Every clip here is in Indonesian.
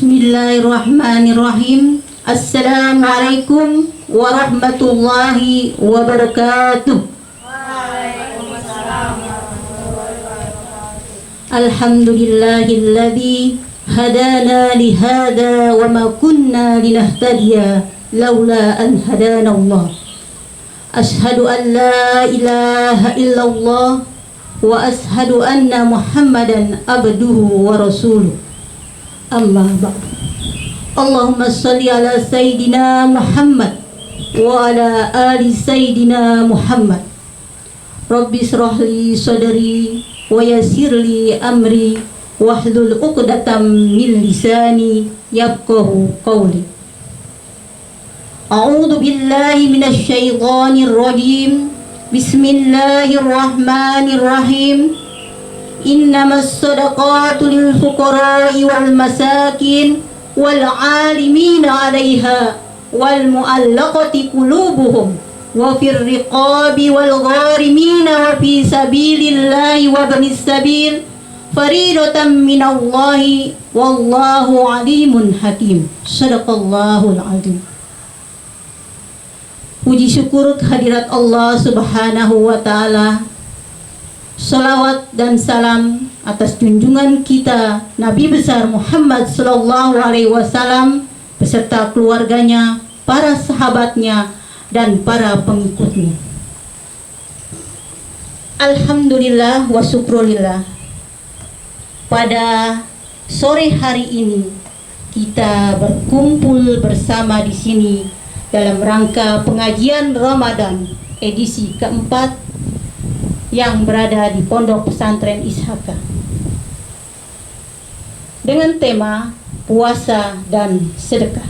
Bismillahirrahmanirrahim. Assalamualaikum warahmatullahi wabarakatuh. Alhamdulillahilladzi hadana lihada wa ma kunna linahtadiya laula an hadana Allah. Ashhadu an la ilaha illallah wa ashhadu anna Muhammadan abduhu wa rasuluh. Amma ba'd. Allahumma salli ala Sayyidina Muhammad wa ala ali Sayyidina Muhammad. Rabbi israh li sadri wa yassir li amri wahlul 'uqdatam min lisani yafqahu qawli. A'udzu billahi minasy syaithanir rajim. Bismillahirrahmanirrahim. Innamas sadaqatu lil fuqara'i wal masakin wal 'alimina 'alaiha wal mu'allaqati qulubuhum wa fir riqabi wal gharimina wa fi sabilillahi wa ibnis sabil faridatan minallahi wallahu 'alimun hakim. Shadaqallahul 'azim. Puji syukur kehadirat Allah Subhanahu wa ta'ala. Salawat dan salam atas junjungan kita Nabi besar Muhammad sallallahu alaihi wasallam beserta keluarganya, para sahabatnya dan para pengikutnya. Alhamdulillah wa syukrulillah. Pada sore hari ini kita berkumpul bersama di sini dalam rangka pengajian Ramadan edisi keempat yang berada di Pondok Pesantren Ishaka dengan tema puasa dan sedekah.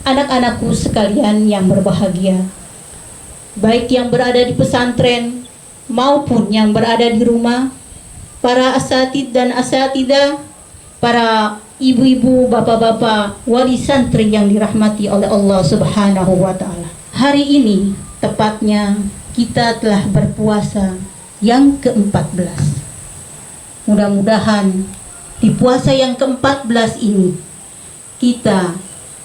Anak-anakku sekalian yang berbahagia, baik yang berada di pesantren maupun yang berada di rumah, para asatid dan asatidah, para ibu-ibu, bapak-bapak, wali santri yang dirahmati oleh Allah Subhanahu wa ta'ala. Hari ini tepatnya kita telah berpuasa yang ke-14. Mudah-mudahan di puasa yang ke-14 ini kita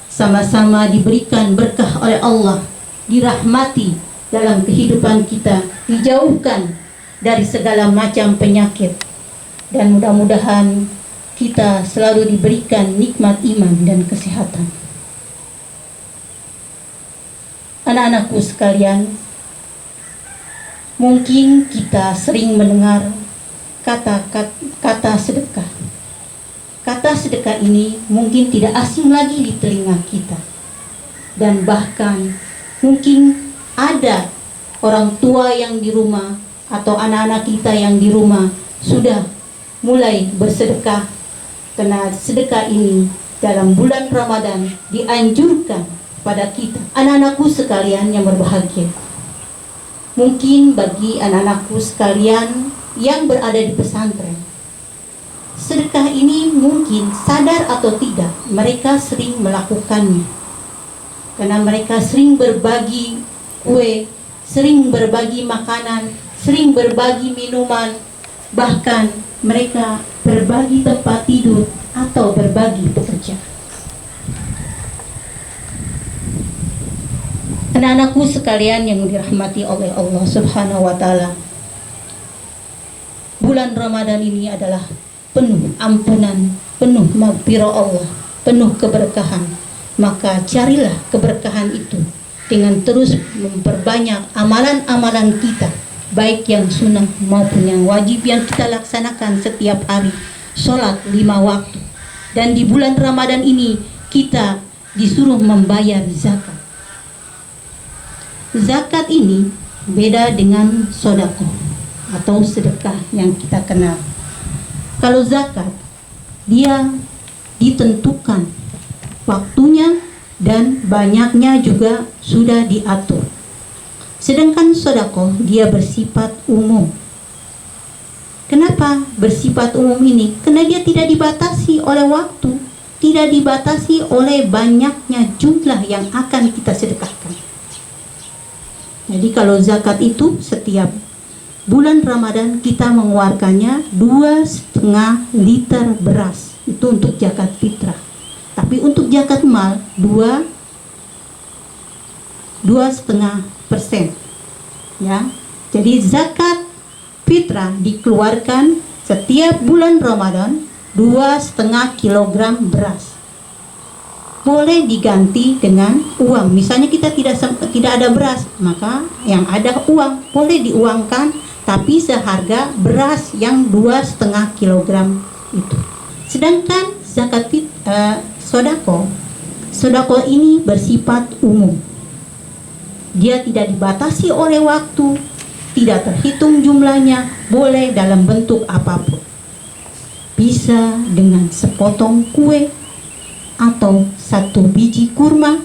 sama-sama diberikan berkah oleh Allah, dirahmati dalam kehidupan kita, dijauhkan dari segala macam penyakit, dan mudah-mudahan kita selalu diberikan nikmat iman dan kesehatan. Anak-anakku sekalian, mungkin kita sering mendengar kata sedekah. Kata sedekah ini mungkin tidak asing lagi di telinga kita. Dan bahkan mungkin ada orang tua yang di rumah atau anak-anak kita yang di rumah sudah mulai bersedekah. Karena sedekah ini dalam bulan Ramadan dianjurkan pada kita. Anak-anakku sekalian yang berbahagia, mungkin bagi anak-anakku sekalian yang berada di pesantren, sedekah ini mungkin sadar atau tidak mereka sering melakukannya. Karena mereka sering berbagi kue, sering berbagi makanan, sering berbagi minuman, bahkan mereka berbagi tempat tidur atau berbagi pekerjaan. Anak-anakku sekalian yang dirahmati oleh Allah Subhanahu wa ta'ala, bulan Ramadan ini adalah penuh ampunan, penuh maghfirah Allah, penuh keberkahan. Maka carilah keberkahan itu dengan terus memperbanyak amalan-amalan kita, baik yang sunnah maupun yang wajib yang kita laksanakan setiap hari. Sholat 5 waktu. Dan di bulan Ramadan ini kita disuruh membayar zakat. Zakat ini beda dengan sedekah atau sedekah yang kita kenal. Kalau zakat, dia ditentukan waktunya dan banyaknya juga sudah diatur. Sedangkan sedekah dia bersifat umum. Kenapa bersifat umum ini? Karena dia tidak dibatasi oleh waktu, tidak dibatasi oleh banyaknya jumlah yang akan kita sedekahkan. Jadi kalau zakat itu setiap bulan Ramadan kita mengeluarkannya 2,5 liter beras. Itu untuk zakat fitrah. zakat mal 2,5%. Ya, jadi zakat fitrah dikeluarkan setiap bulan Ramadan 2,5 kilogram beras. Boleh diganti dengan uang. Misalnya kita tidak ada beras, maka yang ada uang boleh diuangkan, tapi seharga beras yang 2,5 kilogram itu. Sedangkan zakat sodako ini bersifat umum. Dia tidak dibatasi oleh waktu, tidak terhitung jumlahnya, boleh dalam bentuk apapun. Bisa dengan sepotong kue, atau satu biji kurma,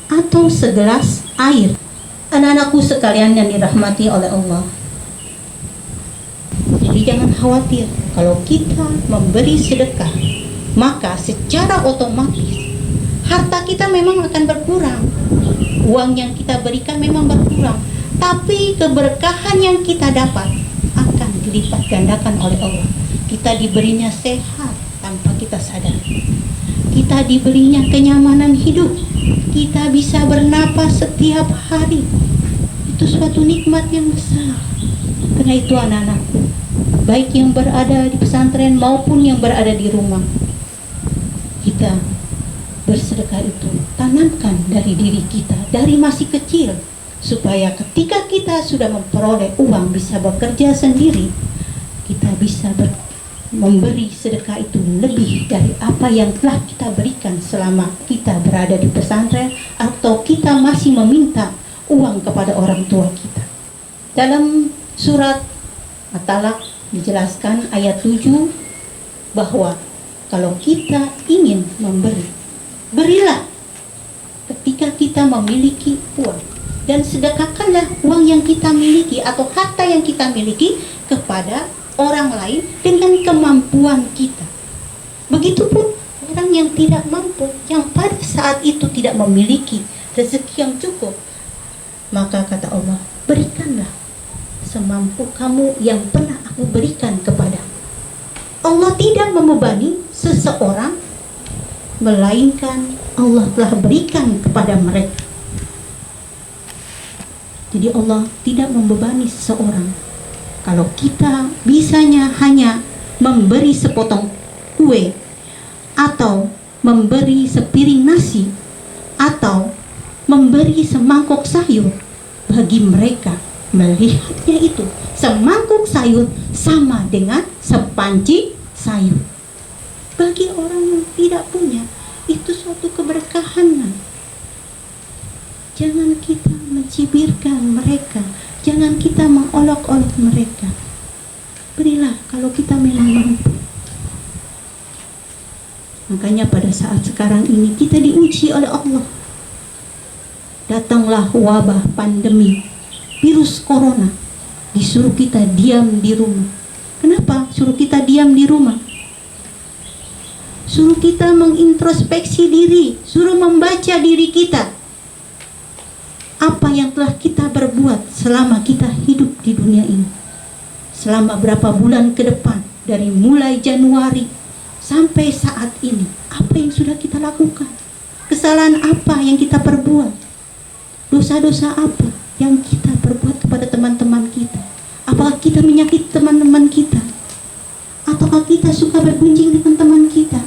atau segelas air. Anak-anakku sekalian yang dirahmati oleh Allah, jadi jangan khawatir kalau kita memberi sedekah, maka secara otomatis harta kita memang akan berkurang. Uang yang kita berikan memang berkurang, tapi keberkahan yang kita dapat akan dilipat gandakan oleh Allah. Kita diberinya sehat tanpa kita sadar. Kita diberinya kenyamanan hidup. Kita bisa bernapas setiap hari. Itu suatu nikmat yang besar. Karena itu anak-anakku, baik yang berada di pesantren maupun yang berada di rumah, kita bersedekah itu tanamkan dari diri kita dari masih kecil, supaya ketika kita sudah memperoleh uang, bisa bekerja sendiri, kita bisa memberi sedekah itu lebih dari apa yang telah kita berikan selama kita berada di pesantren atau kita masih meminta uang kepada orang tua kita. Dalam surat At-Talaq dijelaskan ayat 7 bahwa kalau kita ingin memberi, berilah ketika kita memiliki uang, dan sedekahkanlah uang yang kita miliki atau harta yang kita miliki kepada orang lain dengan kemampuan kita. Begitupun orang yang tidak mampu, yang pada saat itu tidak memiliki rezeki yang cukup, maka kata Allah, berikanlah semampu kamu yang pernah aku berikan kepada. Allah tidak membebani seseorang, melainkan Allah telah berikan kepada mereka. Jadi Allah tidak membebani seseorang. Kalau kita bisanya hanya memberi sepotong kue, atau memberi sepiring nasi, atau memberi semangkuk sayur, bagi mereka melihatnya itu semangkuk sayur sama dengan sepanci sayur. Bagi orang yang tidak punya, itu suatu keberkahan. Jangan kita mencibirkan mereka, jangan kita mengolok-olok mereka. Berilah kalau kita memang mampu. Makanya pada saat sekarang ini kita diuji oleh Allah. Datanglah wabah pandemi, virus corona, disuruh kita diam di rumah. Kenapa suruh kita diam di rumah? Suruh kita mengintrospeksi diri, suruh membaca diri kita. Apa yang telah kita berbuat selama kita hidup di dunia ini, selama berapa bulan ke depan, dari mulai Januari sampai saat ini, apa yang sudah kita lakukan? Kesalahan apa yang kita perbuat? Dosa-dosa apa yang kita perbuat kepada teman-teman kita? Apakah kita menyakiti teman-teman kita? Ataukah kita suka bergunjing dengan teman kita?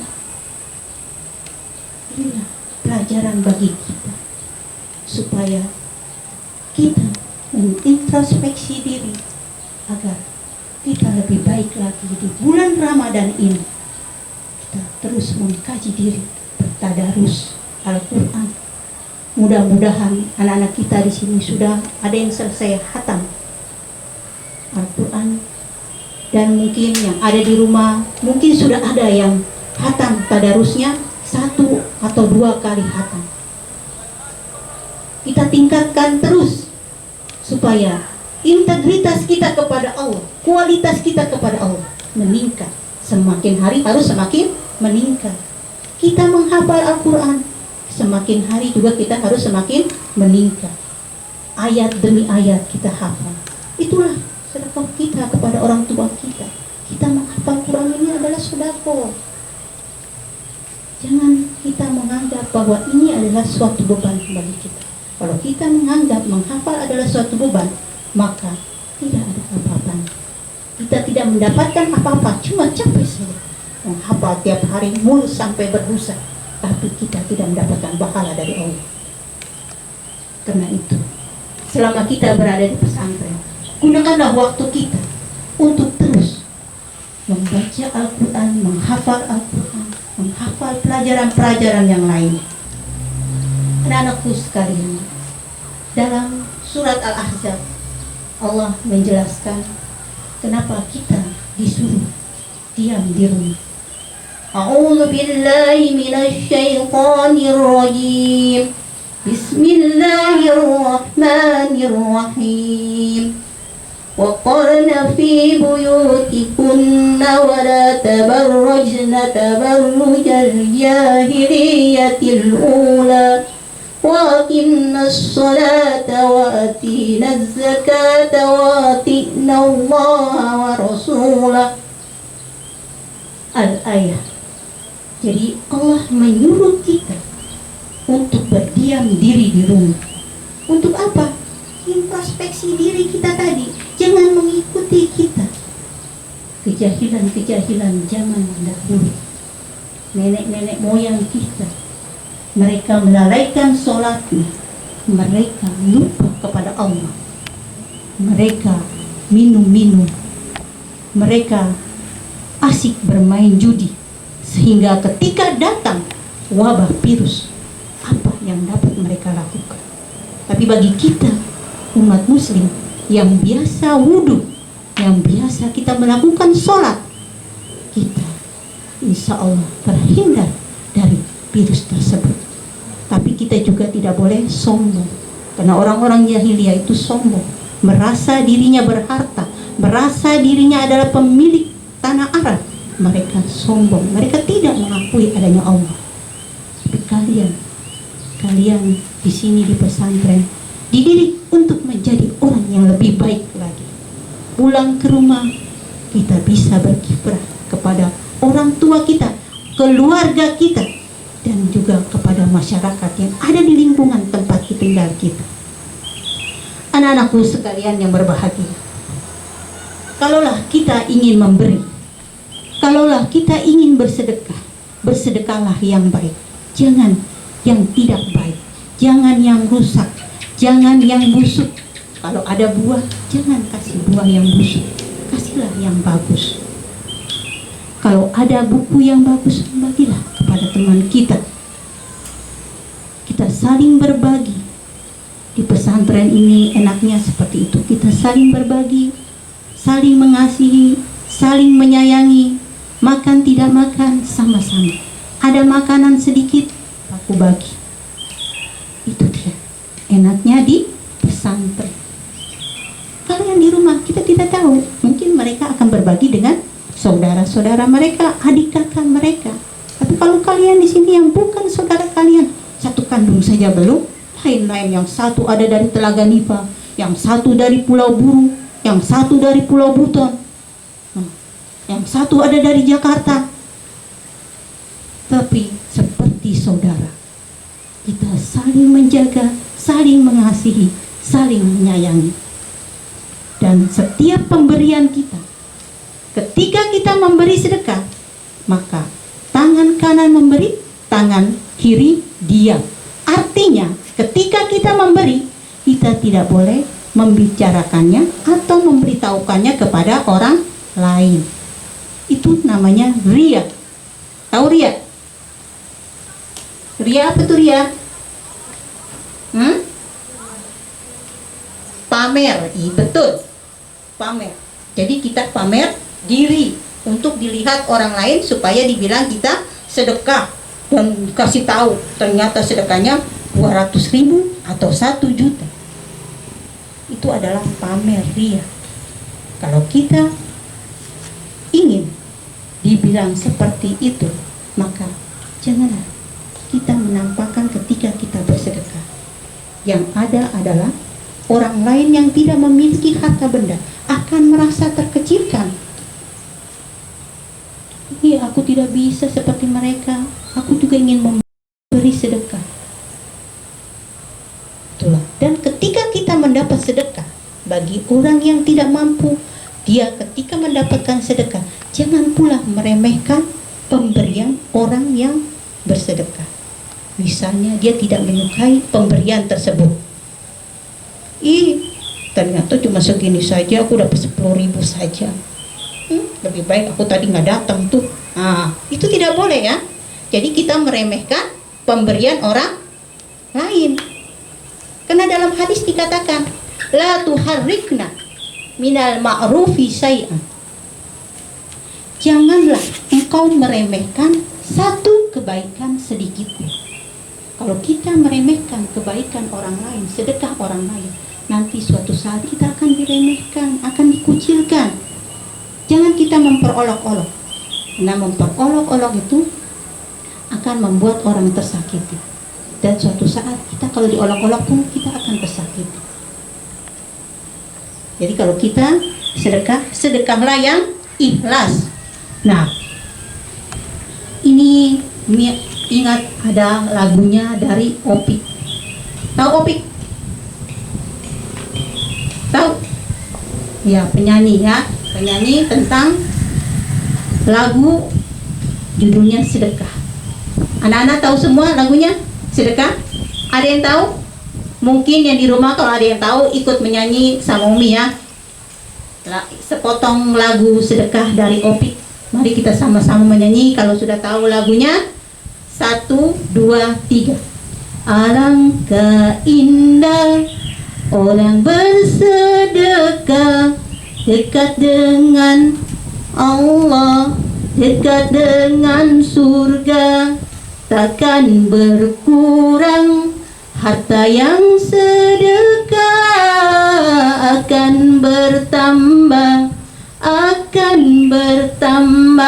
Inilah pelajaran bagi kita, supaya kita mengintrospeksi diri agar kita lebih baik lagi di bulan Ramadan ini. Kita terus mengkaji diri, bertadarus Al-Quran. Mudah-mudahan anak-anak kita di sini sudah ada yang selesai khatam Al-Quran, dan mungkin yang ada di rumah mungkin sudah ada yang khatam tadarusnya 1 atau 2 kali khatam. Kita tingkatkan terus supaya integritas kita kepada Allah, kualitas kita kepada Allah meningkat. Semakin hari harus semakin meningkat. Kita menghafal Al-Quran, semakin hari juga kita harus semakin meningkat. Ayat demi ayat kita hafal. Itulah sedekah kita kepada orang tua kita. Kita menghafal Quran ini adalah sedekah. Jangan kita menganggap bahwa ini adalah suatu beban bagi kita. Kalau kita menganggap menghafal adalah suatu beban, maka tidak ada apa-apanya. Kita tidak mendapatkan apa-apa, cuma capek saja. Menghafal tiap hari mulut sampai berbusa, tapi kita tidak mendapatkan pahala dari Allah. Karena itu, selama kita berada di pesantren, gunakanlah waktu kita untuk terus membaca Al-Quran, menghafal Al-Quran, menghafal pelajaran-pelajaran yang lain. Anak-anakku sekalian, dalam surat Al-Ahzab, Allah menjelaskan kenapa kita disuruh diam di rumah. A'udzu billahi minasy syaithanir rajim. Bismillahirrahmanirrahim. Wa qarna fi buyutikunna wa la tabarrajna tabarrujal jahiliyatil ula. Wa aqimnas salata wa atinaz zakata wa atina Allah wa rasulah. Al-ayah. Jadi Allah menyuruh kita untuk berdiam diri di rumah. Untuk apa? Introspeksi diri kita tadi. Jangan mengikuti kita kejahilan-kejahilan zaman dahulu. Nenek-nenek moyang kita, mereka melalaikan sholatnya, mereka lupa kepada Allah, mereka minum-minum, mereka asik bermain judi, sehingga ketika datang wabah virus, apa yang dapat mereka lakukan? Tapi bagi kita umat muslim yang biasa wudhu, yang biasa kita melakukan sholat, kita insya Allah terhindar dari virus tersebut. Tapi kita juga tidak boleh sombong, karena orang-orang jahiliyah itu sombong, merasa dirinya berharta, merasa dirinya adalah pemilik tanah Arab. Mereka sombong, mereka tidak mengakui adanya Allah. Tapi kalian di sini di pesantren dididik untuk menjadi orang yang lebih baik lagi. Pulang ke rumah, kita bisa berkiprah kepada orang tua kita, keluarga kita, dan juga kepada masyarakat yang ada di lingkungan tempat tinggal kita. Anak-anakku sekalian yang berbahagia, kalaulah kita ingin memberi, kalaulah kita ingin bersedekah, bersedekahlah yang baik. Jangan yang tidak baik, jangan yang rusak, jangan yang busuk. Kalau ada buah, jangan kasih buah yang busuk, kasihlah yang bagus. Kalau ada buku yang bagus, bagilah kepada teman kita. Kita saling berbagi. Di pesantren ini enaknya seperti itu. Kita saling berbagi, saling mengasihi, saling menyayangi. Makan tidak makan, sama-sama. Ada makanan sedikit, aku bagi. Itu dia enaknya di pesantren. Kalau yang di rumah kita tidak tahu, mungkin mereka akan berbagi dengan saudara-saudara mereka, adik kakak mereka. Tapi kalau kalian di sini yang bukan saudara kalian, satu kandung saja belum, lain-lain, yang satu ada dari Telaga Nipa, yang satu dari Pulau Buru, yang satu dari Pulau Buton, yang satu ada dari Jakarta. Tapi seperti saudara, kita saling menjaga, saling mengasihi, saling menyayangi. Dan setiap pemberian kita, ketika kita memberi sedekah, maka tangan kanan memberi, tangan kiri diam. Artinya ketika kita memberi, kita tidak boleh membicarakannya atau memberitahukannya kepada orang lain. Itu namanya riya. Tahu riya? Riya apa tuh riya? Pamer. Betul, pamer. Jadi kita pamer diri untuk dilihat orang lain supaya dibilang kita sedekah, dan kasih tahu ternyata sedekahnya 200.000 atau 1 juta. Itu adalah pamer, riya. Kalau kita ingin dibilang seperti itu, maka janganlah kita menampakkan ketika kita bersedekah. Yang ada adalah orang lain yang tidak memiliki harta benda akan merasa terkecilkan. Aku tidak bisa seperti mereka, aku aku juga ingin memberi sedekah. Itulah. Dan ketika kita mendapat sedekah, bagi orang yang tidak mampu, dia ketika mendapatkan sedekah, jangan pula meremehkan pemberian orang yang bersedekah. Misalnya dia tidak menyukai pemberian tersebut. Ternyata cuma segini saja, aku dapat 10.000 saja. Lebih baik aku tadi nggak datang tuh. Itu tidak boleh ya. Jadi kita meremehkan pemberian orang lain. Karena dalam hadis dikatakan, la tuharrikna minal ma'rufi syai'an. Janganlah engkau meremehkan satu kebaikan sedikit pun. Kalau kita meremehkan kebaikan orang lain, sedekah orang lain, nanti suatu saat kita akan diremehkan, akan dikucilkan. Jangan kita memperolok-olok. Nah, memperolok-olok itu akan membuat orang tersakiti. Dan suatu saat kita kalau diolok-olok pun kita akan tersakiti. Jadi kalau kita sedekah, sedekahlah yang ikhlas. Nah, ini ingat ada lagunya dari Opik. Tahu Opik? Tahu? Ya, penyanyi ya. Penyanyi tentang lagu judulnya Sedekah. Anak-anak tahu semua lagunya Sedekah? Ada yang tahu? Mungkin yang di rumah kalau ada yang tahu ikut menyanyi sama Umi ya. Sepotong lagu Sedekah dari Opik. Mari kita sama-sama menyanyi. Kalau sudah tahu lagunya, 1, 2, 3. Alangkah indah orang bersedekah, dekat dengan Allah, dekat dengan surga. Takkan berkurang harta yang sedekah, akan bertambah, akan bertambah.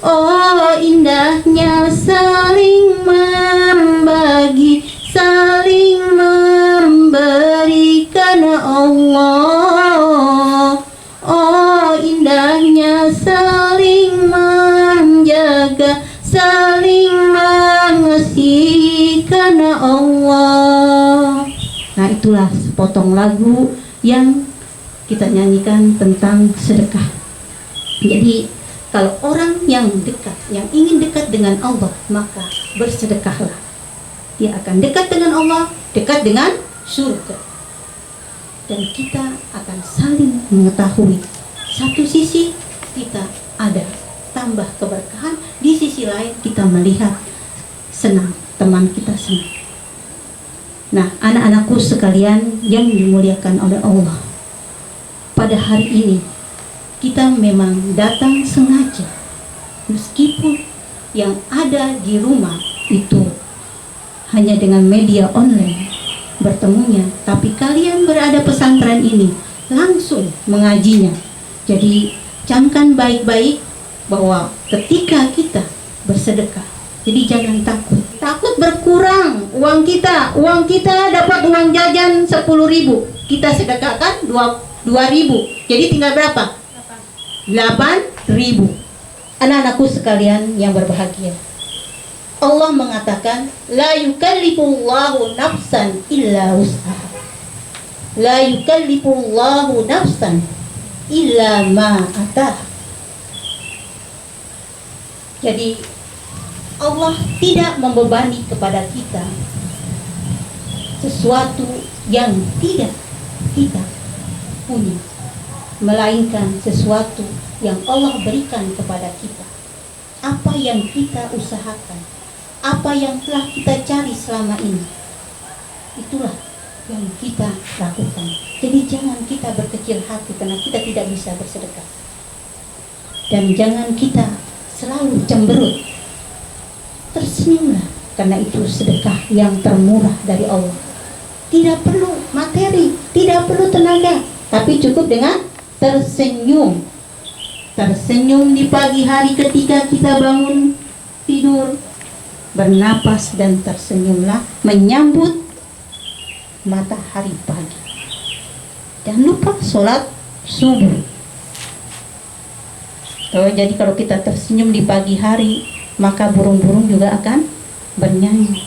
Oh, indahnya saling membagi, saling memberikan Allah. Oh, indahnya saling menjaga, saling mengasihikan Allah. Nah, itulah sepotong lagu yang kita nyanyikan tentang sedekah. Jadi kalau orang yang dekat, yang ingin dekat dengan Allah, maka bersedekahlah. Dia akan dekat dengan Allah, dekat dengan surga. Dan kita akan saling mengetahui. Satu sisi kita ada tambah keberkahan, di sisi lain kita melihat senang, teman kita senang. Nah, anak-anakku sekalian yang dimuliakan oleh Allah, pada hari ini kita memang datang sengaja, meskipun yang ada di rumah itu hanya dengan media online bertemunya, tapi kalian berada pesantren ini langsung mengajinya. Jadi camkan baik-baik bahwa ketika kita bersedekah, jadi jangan takut berkurang uang kita dapat uang jajan 10.000, kita sedekahkan 2.000, jadi tinggal berapa? 8.000. Anak-anakku sekalian yang berbahagia, Allah mengatakan, la yukallifullahu nafsan illa wus'aha. La yukallifullahu nafsan illa ma atah. Jadi Allah tidak membebani kepada kita sesuatu yang tidak kita punya, melainkan sesuatu yang Allah berikan kepada kita. Apa yang kita usahakan, apa yang telah kita cari selama ini, itulah yang kita lakukan. Jadi jangan kita berkecil hati karena kita tidak bisa bersedekah. Dan jangan kita selalu cemberut. Tersenyumlah, karena itu sedekah yang termurah dari Allah. Tidak perlu materi, tidak perlu tenaga, tapi cukup dengan tersenyum. Tersenyum di pagi hari ketika kita bangun tidur, bernapas dan tersenyumlah menyambut matahari pagi. Jangan lupa sholat subuh. Jadi kalau kita tersenyum di pagi hari, maka burung-burung juga akan bernyanyi.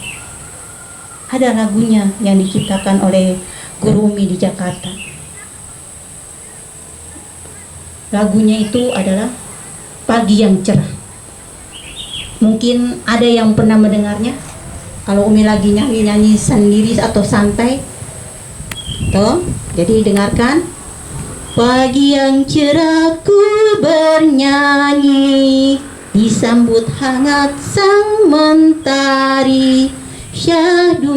Ada lagunya yang diciptakan oleh Guru Umi di Jakarta. Lagunya itu adalah Pagi yang Cerah. Mungkin ada yang pernah mendengarnya. Kalau Umi lagi nyanyi-nyanyi sendiri atau santai, tuh, jadi dengarkan. Pagi yang cerah ku bernyanyi, disambut hangat sang mentari, syahdu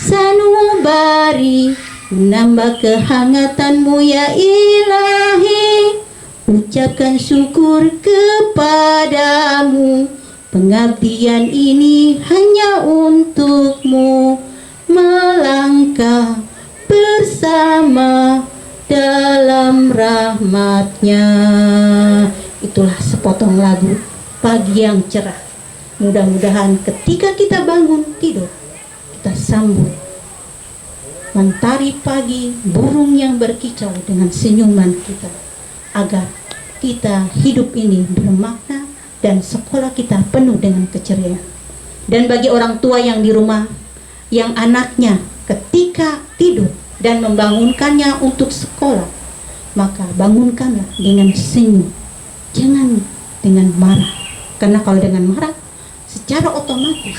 sanubari, menambah kehangatanmu ya ilahi. Ucapkan syukur kepadamu, pengabdian ini hanya untukmu, melangkah bersama dalam rahmatnya. Itulah sepotong lagu Pagi yang Cerah. Mudah-mudahan ketika kita bangun tidur, kita sambut mentari pagi, burung yang berkicau dengan senyuman kita, agar kita hidup ini bermakna dan sekolah kita penuh dengan keceriaan. Dan bagi orang tua yang di rumah, yang anaknya ketika tidur dan membangunkannya untuk sekolah, maka bangunkanlah dengan senyum, jangan dengan marah. Karena kalau dengan marah, secara otomatis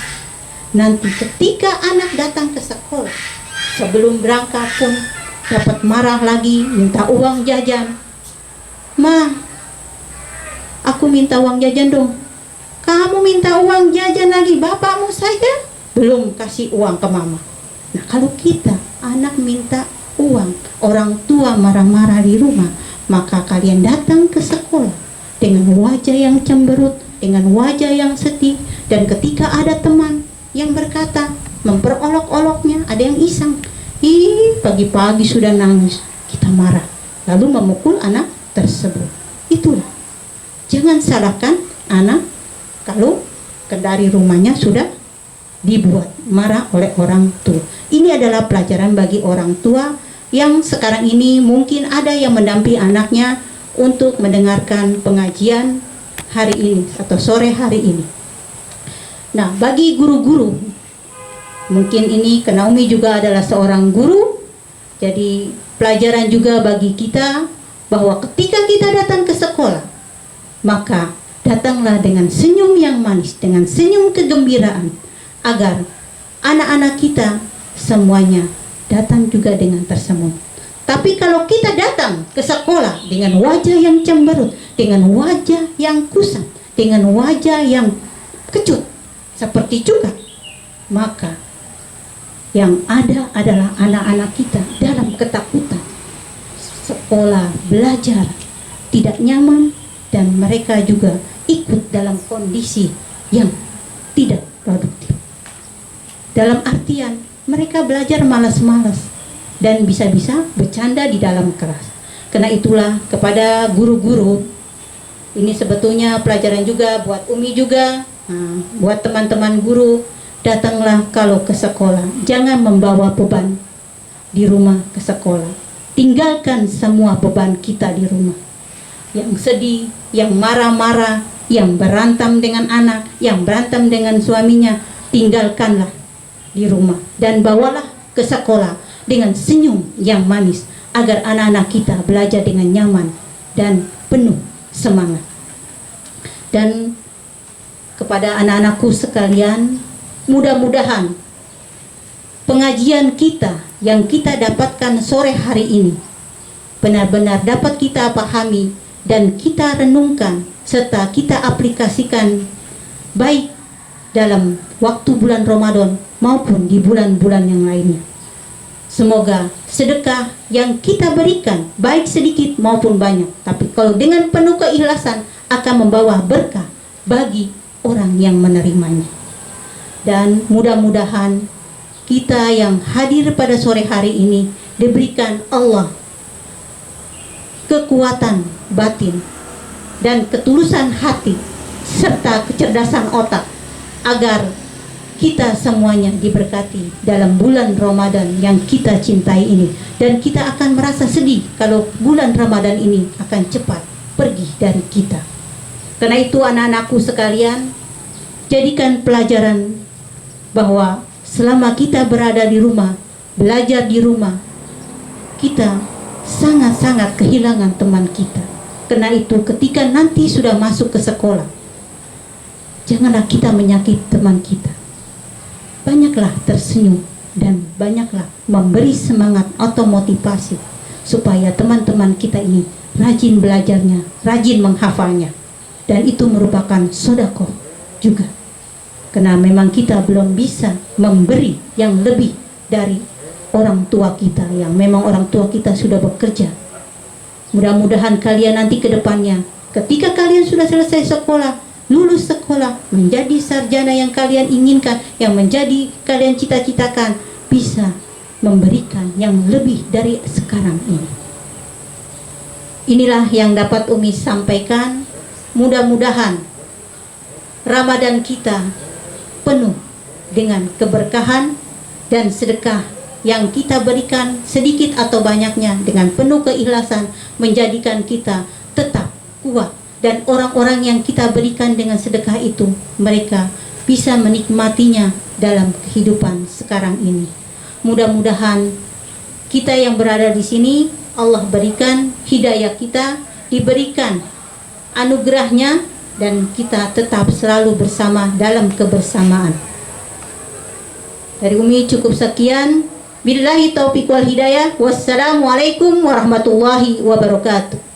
nanti ketika anak datang ke sekolah, sebelum berangkat pun dapat marah lagi, minta uang jajan. Ma, aku minta uang jajan dong. Kamu minta uang jajan lagi, bapakmu saja belum kasih uang ke mama. Nah, kalau kita anak minta uang, orang tua marah-marah di rumah, maka kalian datang ke sekolah dengan wajah yang cemberut, dengan wajah yang sedih. Dan ketika ada teman yang berkata, memperolok-oloknya, ada yang iseng, pagi-pagi sudah nangis, kita marah, lalu memukul anak tersebut. Itulah, jangan salahkan anak kalau dari rumahnya sudah dibuat marah oleh orang tua. Ini adalah pelajaran bagi orang tua yang sekarang ini mungkin ada yang mendampingi anaknya untuk mendengarkan pengajian hari ini atau sore hari ini. Nah, bagi guru-guru, mungkin ini karena Umi juga adalah seorang guru, jadi pelajaran juga bagi kita bahwa ketika kita datang ke sekolah, maka datanglah dengan senyum yang manis, dengan senyum kegembiraan, agar anak-anak kita semuanya datang juga dengan tersenyum. Tapi kalau kita datang ke sekolah dengan wajah yang cemberut, dengan wajah yang kusam, dengan wajah yang kecut, seperti juga, maka yang ada adalah anak-anak kita dalam ketakutan. Sekolah, belajar tidak nyaman, dan mereka juga ikut dalam kondisi yang tidak produktif. Dalam artian mereka belajar malas-malas dan bisa-bisa bercanda di dalam kelas. Karena itulah kepada guru-guru, ini sebetulnya pelajaran juga buat Umi juga, buat teman-teman guru, datanglah kalau ke sekolah, jangan membawa beban di rumah ke sekolah. Tinggalkan semua beban kita di rumah. Yang sedih, yang marah-marah, yang berantem dengan anak, yang berantem dengan suaminya, tinggalkanlah di rumah dan bawalah ke sekolah dengan senyum yang manis, agar anak-anak kita belajar dengan nyaman dan penuh semangat. Dan kepada anak-anakku sekalian, mudah-mudahan pengajian kita yang kita dapatkan sore hari ini benar-benar dapat kita pahami dan kita renungkan serta kita aplikasikan baik dalam waktu bulan Ramadan maupun di bulan-bulan yang lainnya. Semoga sedekah yang kita berikan baik sedikit maupun banyak, tapi kalau dengan penuh keikhlasan akan membawa berkah bagi orang yang menerimanya. Dan mudah-mudahan kita yang hadir pada sore hari ini diberikan Allah kekuatan batin dan ketulusan hati serta kecerdasan otak, agar kita semuanya diberkati dalam bulan Ramadan yang kita cintai ini. Dan kita akan merasa sedih kalau bulan Ramadan ini akan cepat pergi dari kita. Karena itu anak-anakku sekalian, jadikan pelajaran bahwa selama kita berada di rumah, belajar di rumah, kita sangat-sangat kehilangan teman kita. Karena itu ketika nanti sudah masuk ke sekolah, janganlah kita menyakiti teman kita. Banyaklah tersenyum dan banyaklah memberi semangat atau motivasi supaya teman-teman kita ini rajin belajarnya, rajin menghafalnya. Dan itu merupakan sedekah juga. Karena memang kita belum bisa memberi yang lebih dari orang tua kita, yang memang orang tua kita sudah bekerja. Mudah-mudahan kalian nanti ke depannya, ketika kalian sudah selesai sekolah, lulus sekolah, menjadi sarjana yang kalian inginkan, yang menjadi kalian cita-citakan, bisa memberikan yang lebih dari sekarang ini. Inilah yang dapat Umi sampaikan. Mudah-mudahan Ramadan kita penuh dengan keberkahan dan sedekah yang kita berikan sedikit atau banyaknya dengan penuh keikhlasan, menjadikan kita tetap kuat, dan orang-orang yang kita berikan dengan sedekah itu mereka bisa menikmatinya dalam kehidupan sekarang ini. Mudah-mudahan kita yang berada di sini Allah berikan hidayah kita, diberikan anugerahnya, dan kita tetap selalu bersama dalam kebersamaan. Dari Umi cukup sekian. Billahi taufiq wal hidayah. Wassalamualaikum warahmatullahi wabarakatuh.